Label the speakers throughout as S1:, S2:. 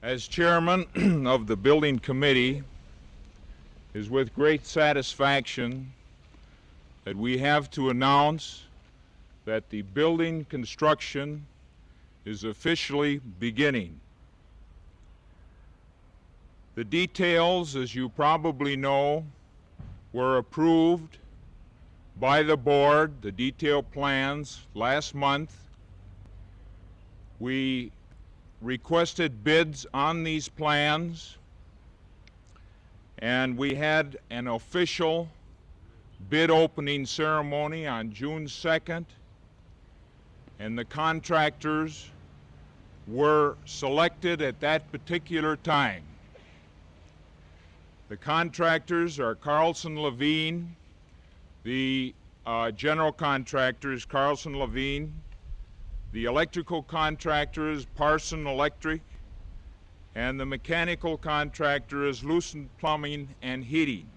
S1: As chairman of the building committee, it is with great satisfaction that we have to announce that the building construction is officially beginning. The details, as you probably know, were approved by the board, the detailed plans, last month. We requested bids on these plans, and we had an official bid opening ceremony on June 2nd, and the contractors were selected at that particular time. The contractors are Carlson Levine, the general contractor is Carlson Levine, the electrical contractor is Parson Electric, and the mechanical contractor is Lucent Plumbing and Heating.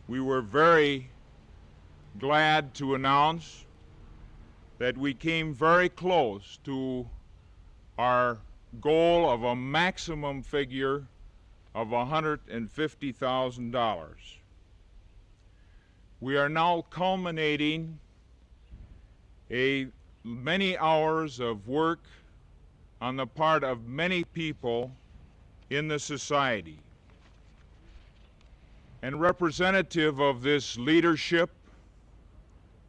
S1: We were very glad to announce that we came very close to our goal of a maximum figure of $150,000. We are now culminating many hours of work on the part of many people in the society. And representative of this leadership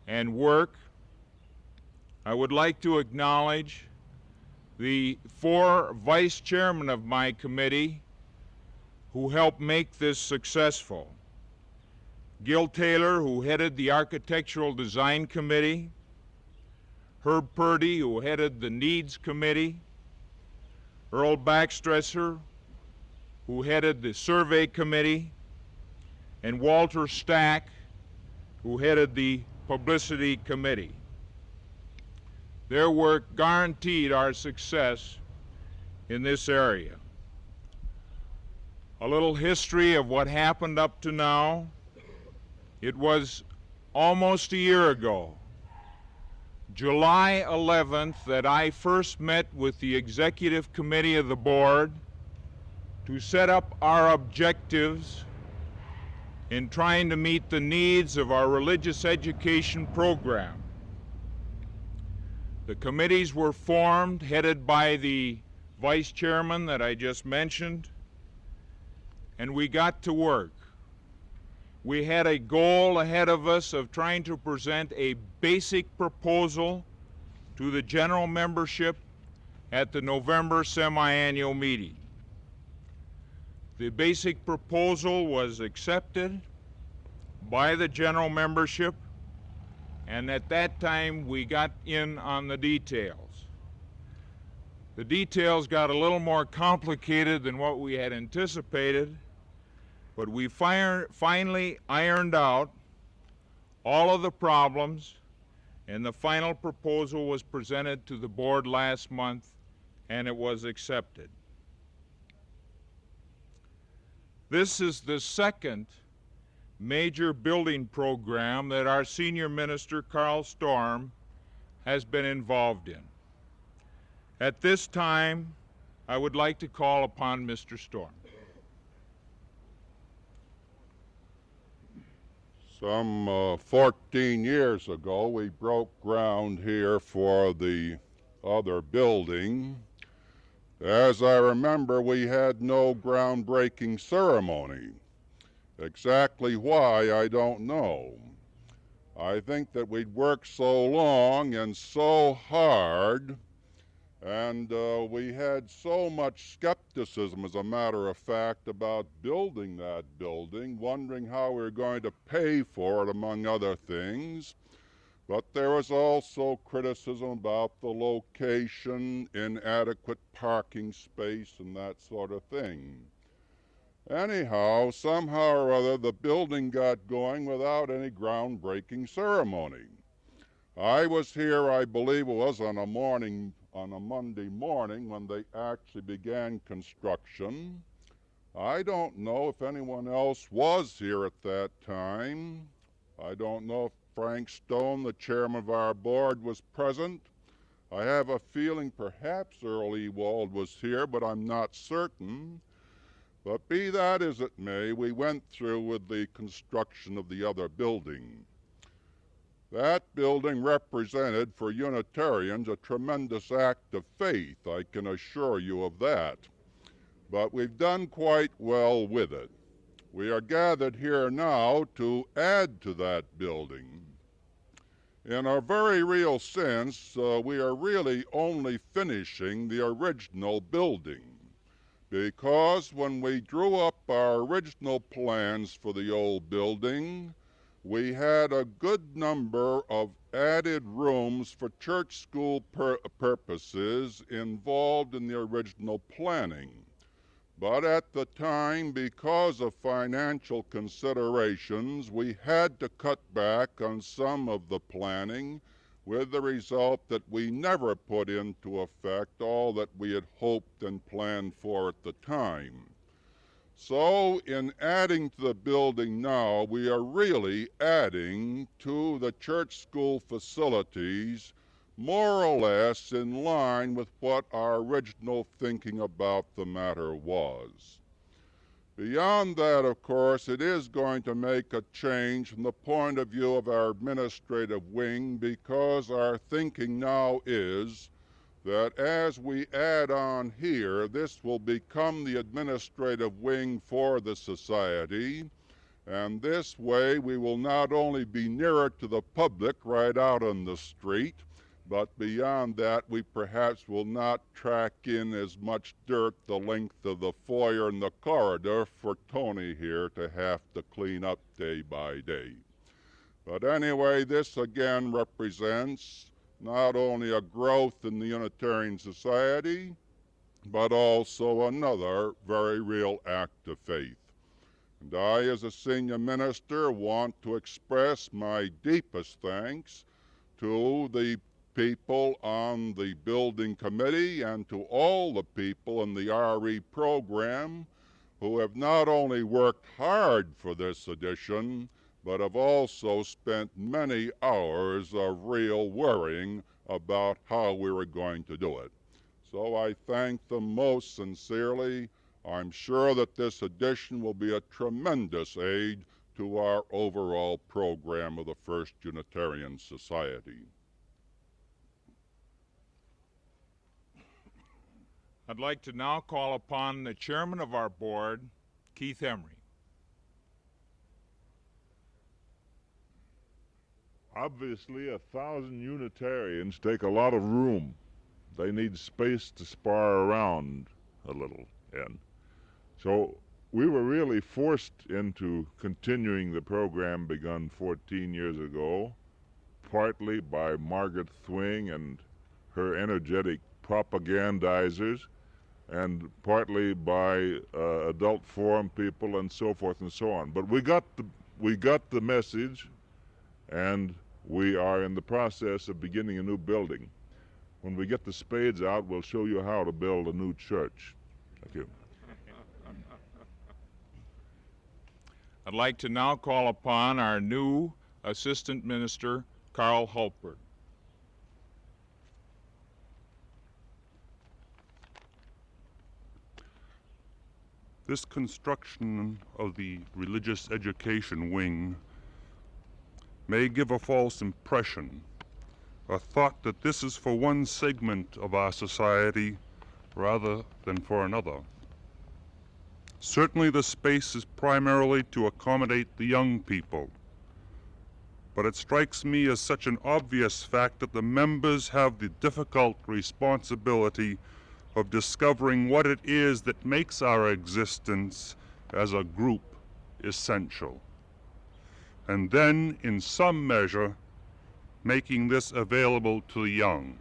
S1: and work, I would like to acknowledge the 4 vice chairmen of my committee who helped make this successful. Gil Taylor, who headed the Architectural Design Committee, Herb Purdy, who headed the Needs Committee, Earl Backstresser, who headed the Survey Committee, and Walter Stack, who headed the Publicity Committee. Their work guaranteed our success in this area. A little history of what happened up to now. It was almost a year ago, July 11th, that I first met with the executive committee of the board to set up our objectives in trying to meet the needs of our religious education program. The committees were formed, headed by the vice chairman that I just mentioned, and we got to work. We had a goal ahead of us of trying to present a basic proposal to the general membership at the November semi-annual meeting. The basic proposal was accepted by the general membership, and at that time we got in on the details. The details got a little more complicated than what we had anticipated, but we finally ironed out all of the problems, and the final proposal was presented to the board last month, and it was accepted. This is the second major building program that our senior minister, Carl Storm, has been involved in. At this time, I would like to call upon Mr. Storm.
S2: Some 14 years ago, we broke ground here for the other building. As I remember, we had no groundbreaking ceremony. Exactly why, I don't know. I think that we'd worked so long and so hard, and we had so much skepticism, as a matter of fact, about building that building, wondering how we were going to pay for it, among other things. But there was also criticism about the location, inadequate parking space, and that sort of thing. Anyhow, somehow or other, the building got going without any groundbreaking ceremony. I was here, I believe it was on a Monday morning when they actually began construction. I don't know if anyone else was here at that time. I don't know if Frank Stone, the chairman of our board, was present. I have a feeling perhaps Earl Ewald was here, but I'm not certain. But be that as it may, we went through with the construction of the other building. That building represented for Unitarians a tremendous act of faith, I can assure you of that. But we've done quite well with it. We are gathered here now to add to that building. In a very real sense, we are really only finishing the original building, because when we drew up our original plans for the old building, we had a good number of added rooms for church school purposes involved in the original planning. But at the time, because of financial considerations, we had to cut back on some of the planning, with the result that we never put into effect all that we had hoped and planned for at the time. So in adding to the building now, we are really adding to the church school facilities more or less in line with what our original thinking about the matter was. Beyond that, of course, it is going to make a change from the point of view of our administrative wing, because our thinking now is that as we add on here, this will become the administrative wing for the society, and this way we will not only be nearer to the public right out on the street, but beyond that we perhaps will not track in as much dirt the length of the foyer and the corridor for Tony here to have to clean up day by day. But anyway, this again represents not only a growth in the Unitarian Society, but also another very real act of faith. And I, as a senior minister, want to express my deepest thanks to the people on the building committee and to all the people in the RE program who have not only worked hard for this edition, but have also spent many hours of real worrying about how we were going to do it. So I thank them most sincerely. I'm sure that this edition will be a tremendous aid to our overall program of the First Unitarian Society.
S1: I'd like to now call upon the chairman of our board, Keith Emery.
S3: Obviously, 1,000 Unitarians take a lot of room. They need space to spar around a little in. So we were really forced into continuing the program begun 14 years ago, partly by Margaret Thwing and her energetic propagandizers, and partly by adult forum people and so forth and so on. But we got the message, and we are in the process of beginning a new building. When we get the spades out, we'll show you how to build a new church. Thank you.
S1: I'd like to now call upon our new Assistant Minister, Carl Hultberg.
S4: This construction of the religious education wing may give a false impression, a thought that this is for one segment of our society rather than for another. Certainly the space is primarily to accommodate the young people, but it strikes me as such an obvious fact that the members have the difficult responsibility of discovering what it is that makes our existence as a group essential, and then, in some measure, making this available to the young.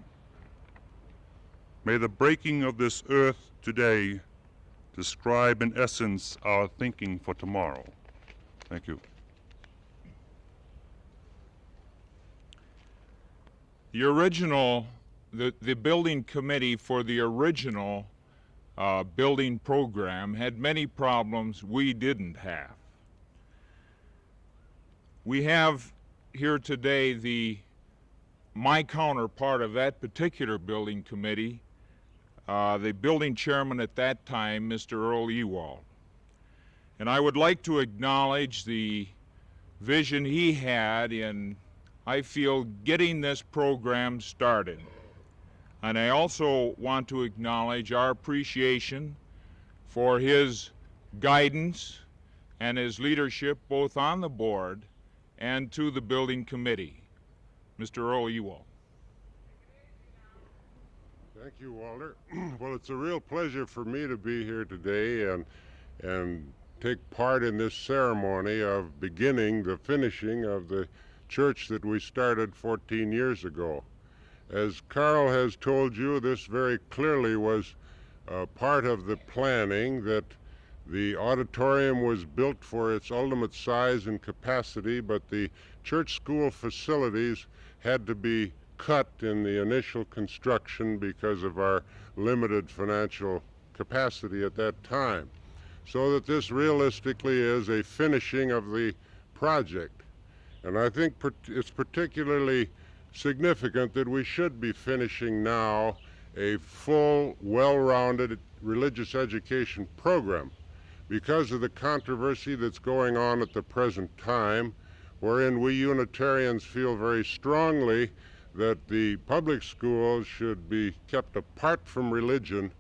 S4: May the breaking of this earth today describe in essence our thinking for tomorrow. Thank you.
S1: The building committee for the original building program had many problems we didn't have. We have here today the my counterpart of that particular building committee, the building chairman at that time, Mr. Earl Ewald. And I would like to acknowledge the vision he had in, I feel, getting this program started. And I also want to acknowledge our appreciation for his guidance and his leadership both on the board and to the building committee. Mr. Earl Ewald.
S5: Thank you, Walter. Well, it's a real pleasure for me to be here today and take part in this ceremony of beginning the finishing of the church that we started 14 years ago. As Carl has told you, this very clearly was part of the planning, that the auditorium was built for its ultimate size and capacity, but the church school facilities had to be cut in the initial construction because of our limited financial capacity at that time. So that this realistically is a finishing of the project. And I think it's particularly significant that we should be finishing now a full, well-rounded religious education program because of the controversy that's going on at the present time, wherein we Unitarians feel very strongly that the public schools should be kept apart from religion.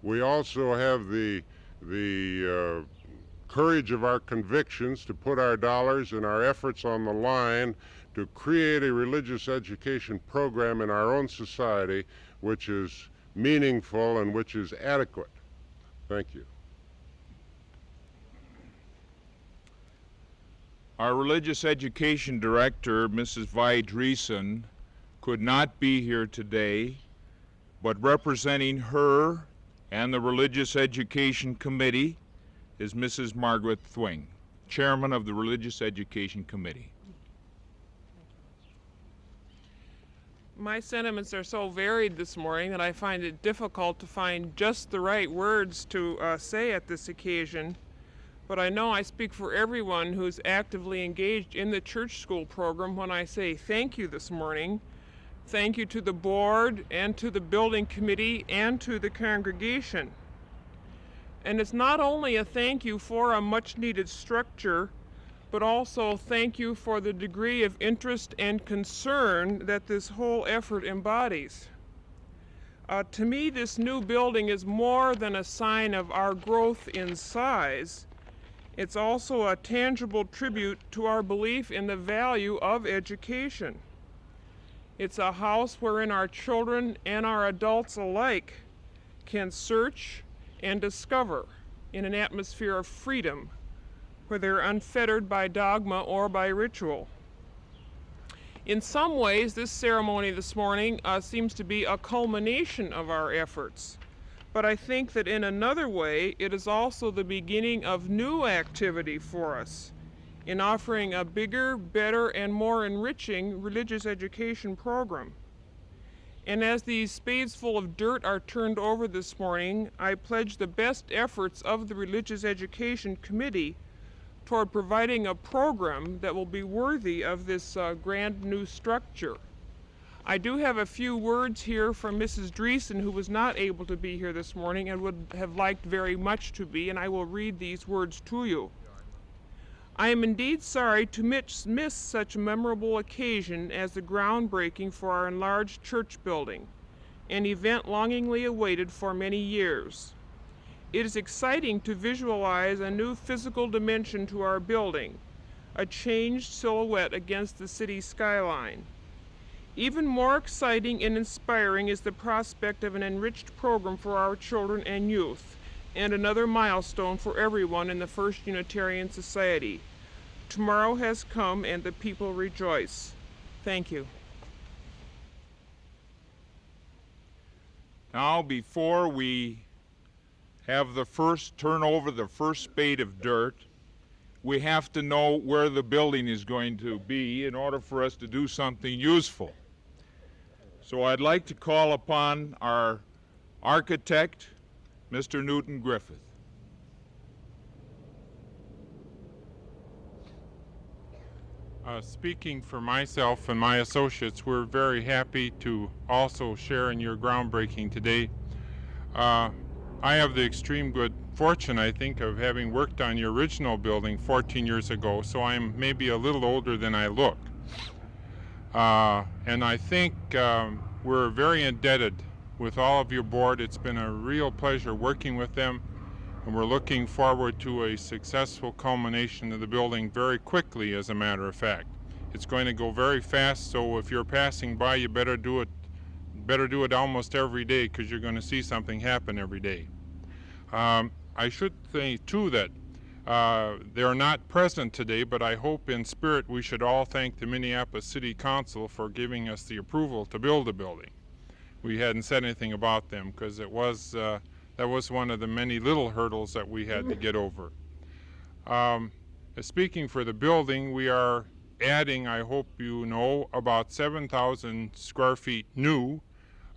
S5: We also have the courage of our convictions to put our dollars and our efforts on the line to create a religious education program in our own society which is meaningful and which is adequate. Thank you.
S1: Our religious education director, Mrs. Dreesen, could not be here today, but representing her and the Religious Education Committee is Mrs. Margaret Thwing, chairman of the Religious Education Committee.
S6: My sentiments are so varied this morning that I find it difficult to find just the right words to say at this occasion. But I know I speak for everyone who's actively engaged in the church school program when I say thank you this morning. Thank you to the board and to the building committee and to the congregation. And it's not only a thank you for a much needed structure, but also thank you for the degree of interest and concern that this whole effort embodies. To me, this new building is more than a sign of our growth in size. It's also a tangible tribute to our belief in the value of education. It's a house wherein our children and our adults alike can search and discover in an atmosphere of freedom, where they're unfettered by dogma or by ritual. In some ways, this ceremony this morning seems to be a culmination of our efforts. But I think that in another way, it is also the beginning of new activity for us in offering a bigger, better, and more enriching religious education program. And as these spades full of dirt are turned over this morning, I pledge the best efforts of the Religious Education Committee toward providing a program that will be worthy of this grand new structure. I do have a few words here from Mrs. Dreesen, who was not able to be here this morning and would have liked very much to be, and I will read these words to you. I am indeed sorry to miss such a memorable occasion as the groundbreaking for our enlarged church building, an event longingly awaited for many years. It is exciting to visualize a new physical dimension to our building, a changed silhouette against the city skyline. Even more exciting and inspiring is the prospect of an enriched program for our children and youth, and another milestone for everyone in the First Unitarian Society. Tomorrow has come and the people rejoice. Thank you.
S1: Now, before we have turn over the first spade of dirt, we have to know where the building is going to be in order for us to do something useful. So I'd like to call upon our architect, Mr. Newton Griffith.
S7: Speaking for myself and my associates, we're very happy to also share in your groundbreaking today. I have the extreme good fortune, I think, of having worked on your original building 14 years ago, so I'm maybe a little older than I look. And I think we're very indebted with all of your board. It's been a real pleasure working with them, and we're looking forward to a successful culmination of the building very quickly, as a matter of fact. It's going to go very fast, so if you're passing by, you better do it almost every day, because you're going to see something happen every day. I should say, too, that they're not present today, but I hope in spirit we should all thank the Minneapolis City Council for giving us the approval to build the building. We hadn't said anything about them, because it was that was one of the many little hurdles that we had to get over. Speaking for the building, we are adding, I hope you know, about 7,000 square feet new,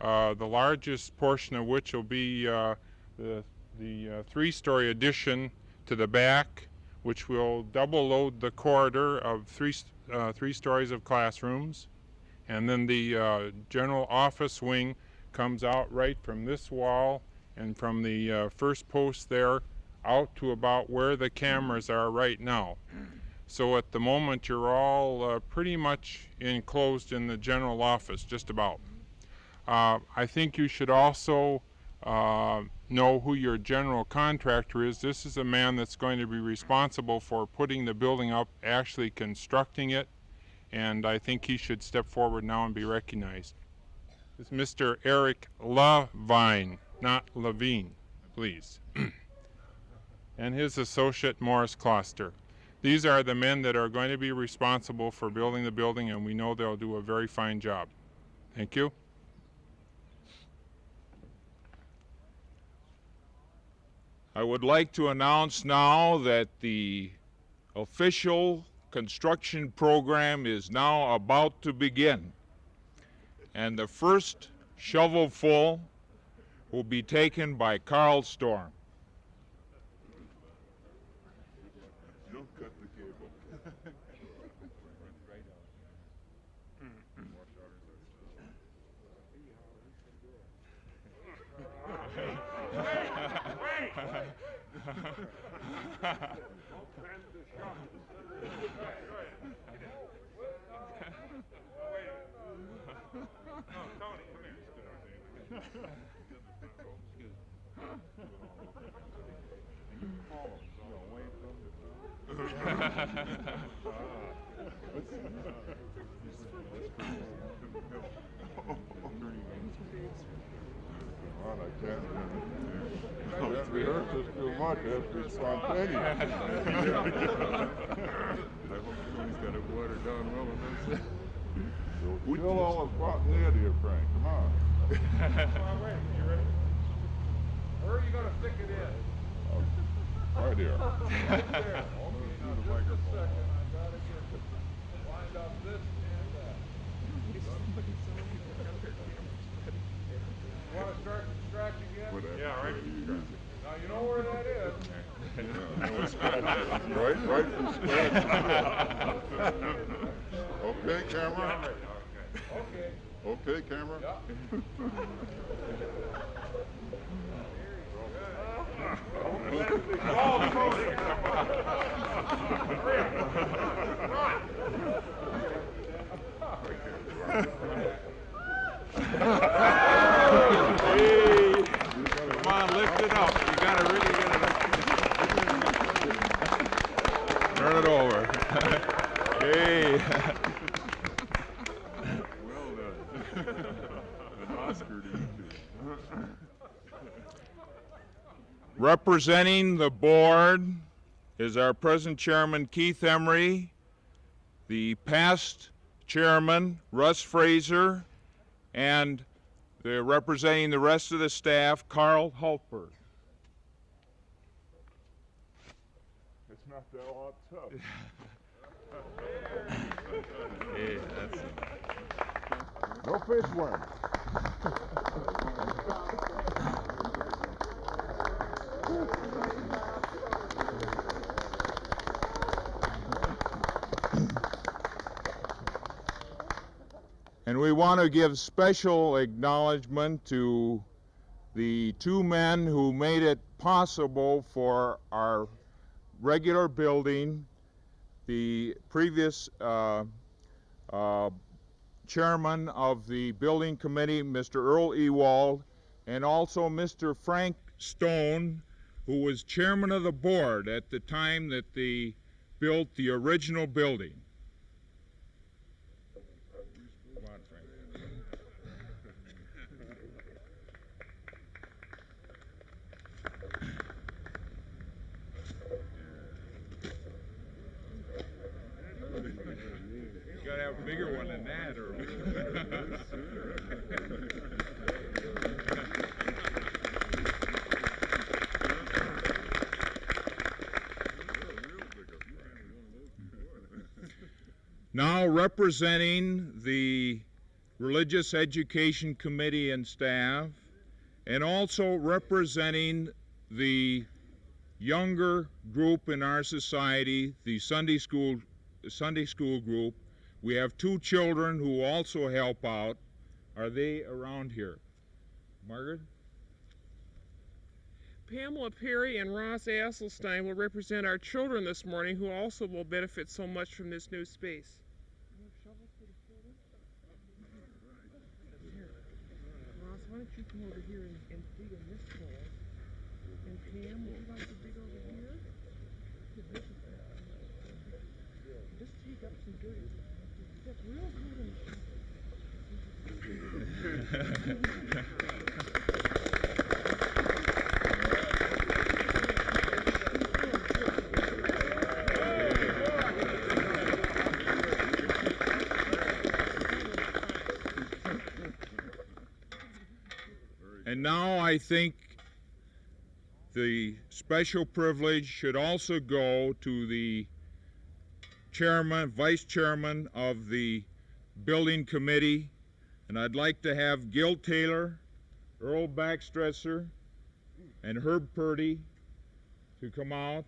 S7: the largest portion of which will be the three-story addition to the back, which will double load the corridor of three stories of classrooms. And then the general office wing comes out right from this wall and from the first post there out to about where the cameras are right now. So at the moment you're all pretty much enclosed in the general office, just about. I think you should also know who your general contractor is. This is a man that's going to be responsible for putting the building up, actually constructing it, and I think he should step forward now and be recognized. It's Mr. Eric Levine, not Levine, please. And his associate, Morris Kloster. These are the men that are going to be responsible for building the building, and we know they'll do a very fine job. Thank you.
S1: I would like to announce now that the official construction program is now about to begin. And the first shovelful will be taken by Carl Storm.
S3: Don't cut the cable. I can't rehearse this too much. It has to be spontaneous. I hope Tony's got it watered down well enough. Kill all the spontaneity of Frank. Come on.
S1: All right, you ready? Where are you going to stick it in?
S3: Right here.
S1: Right there. Okay, now just a second. I got to get lined up this and that. You want to start from scratch again?
S3: Whatever.
S1: Yeah, right from scratch. Now you know where that is.
S3: Right from scratch. Okay, camera.
S1: Okay.
S3: Okay, camera.
S1: Hey, come on, lift it up. You gotta really get it up. Turn it over. Hey.
S3: Well done. An Oscar to you too.
S1: Representing the board is our present chairman, Keith Emery, the past chairman, Russ Fraser, and representing the rest of the staff, Carl Halper.
S3: It's not that lot tough.
S1: Hey, that's
S3: No face worms.
S1: And we want to give special acknowledgement to the two men who made it possible for our regular building, the previous chairman of the building committee, Mr. Earl Ewald, and also Mr. Frank Stone, who was chairman of the board at the time that they built the original building. Come on, Frank. You gotta have a bigger one than that, or. Now representing the Religious Education Committee and staff, and also representing the younger group in our society, the Sunday school group, we have two children who also help out. Are they around here? Margaret?
S6: Pamela Perry and Ross Asselstein will represent our children this morning, who also will benefit so much from this new space. Ross, why don't you come over here and dig in this hole? And Pam, would you like to dig over here? Just take up some dirt. That's real good.
S1: And now I think the special privilege should also go to the chairman, vice chairman of the building committee, and I'd like to have Gil Taylor, Earl Backstresser, and Herb Purdy to come out.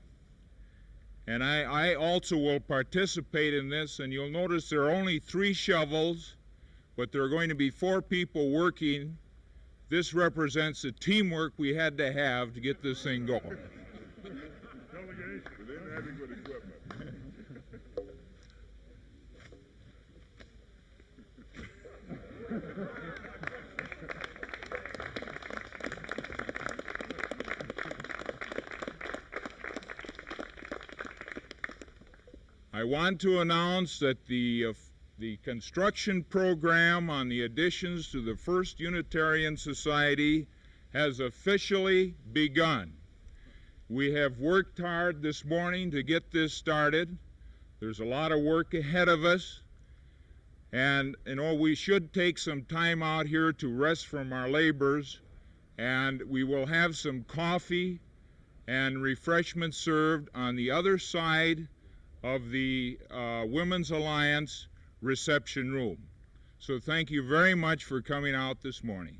S1: And I also will participate in this, and you'll notice there are only 3 shovels, but there are going to be 4 people working. This represents the teamwork we had to have to get this thing going.
S3: Delegation with inadequate equipment.
S1: I want to announce that the construction program on the additions to the First Unitarian Society has officially begun. We have worked hard this morning to get this started. There's a lot of work ahead of us, and we should take some time out here to rest from our labors, and we will have some coffee and refreshments served on the other side of the Women's Alliance reception room. So thank you very much for coming out this morning.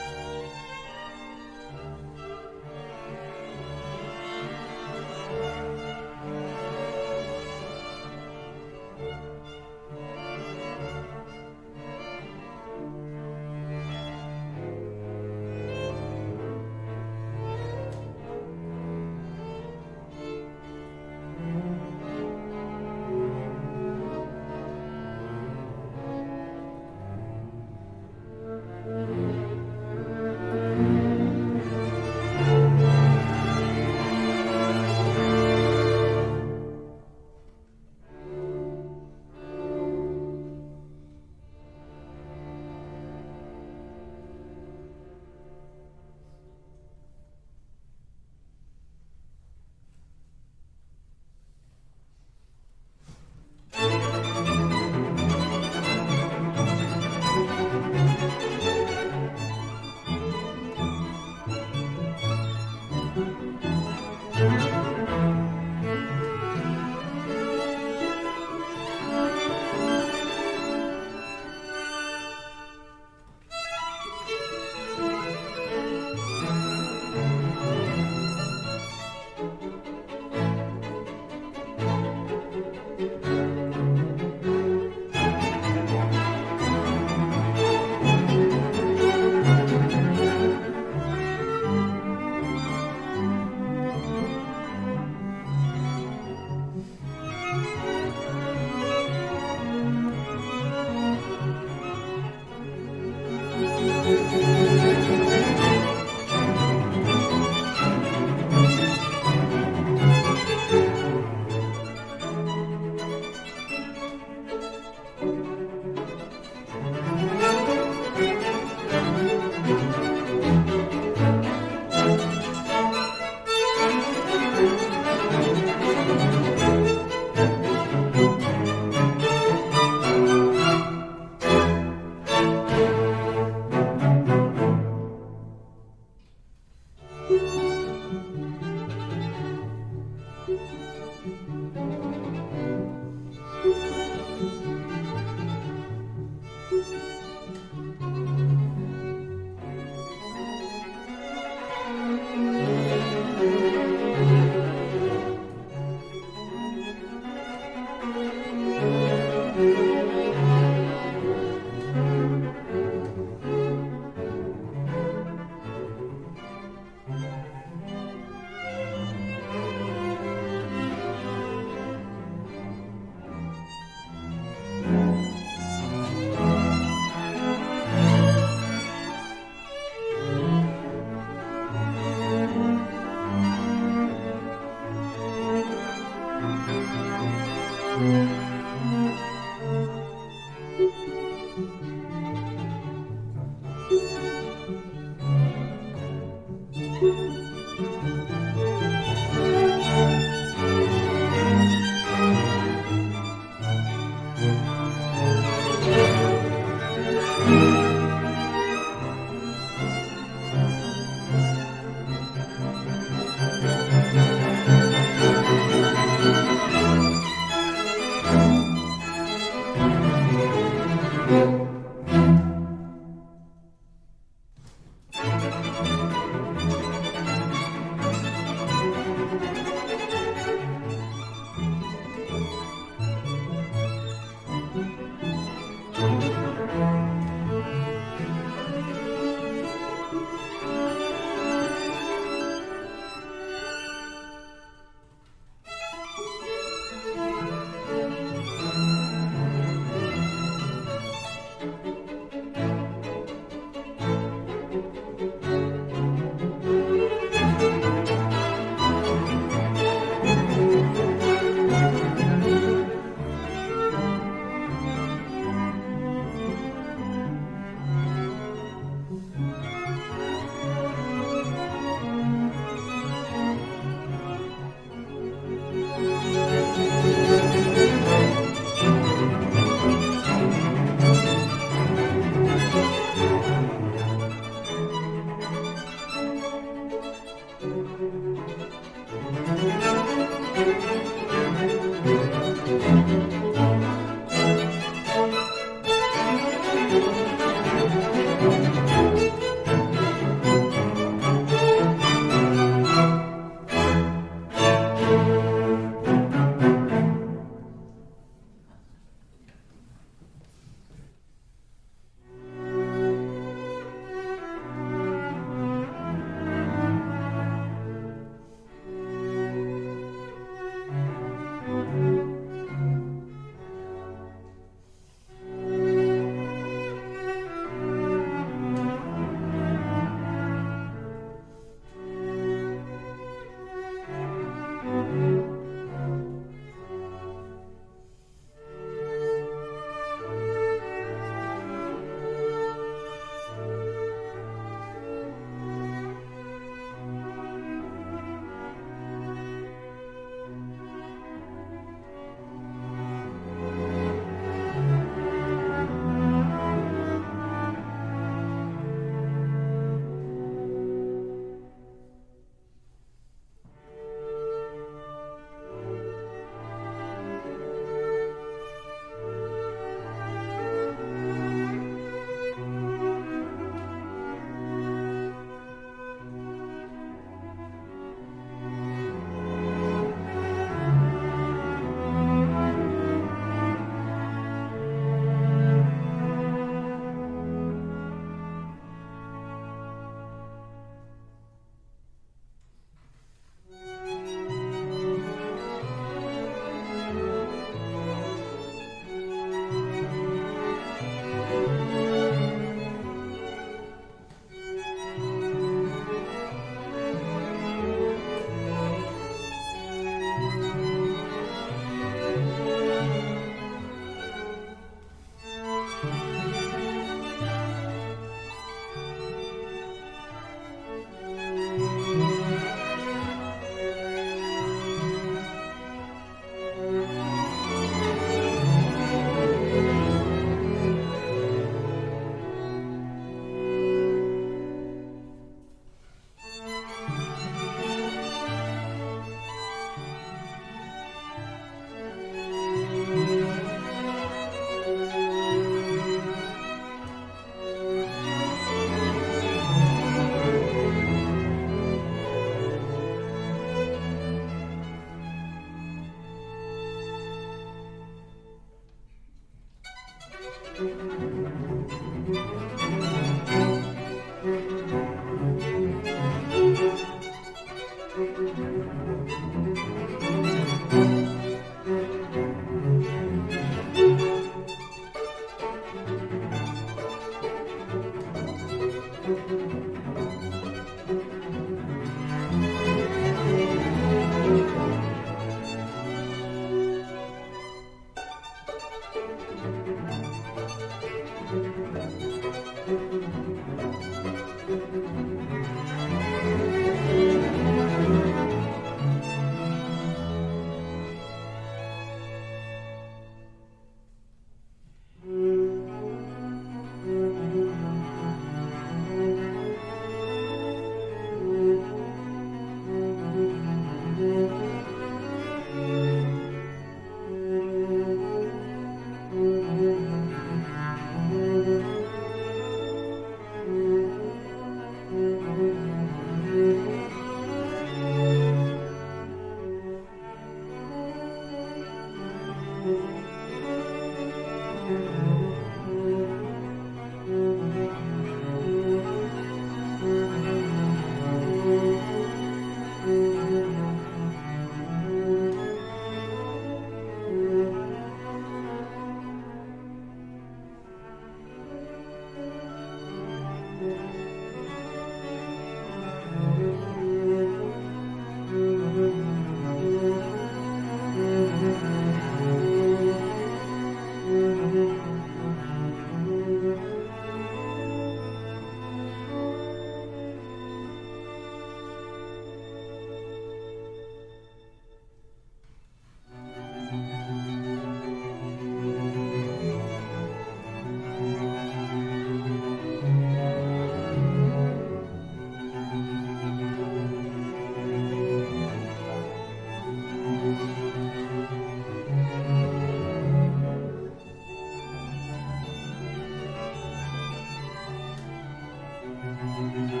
S8: Thank you.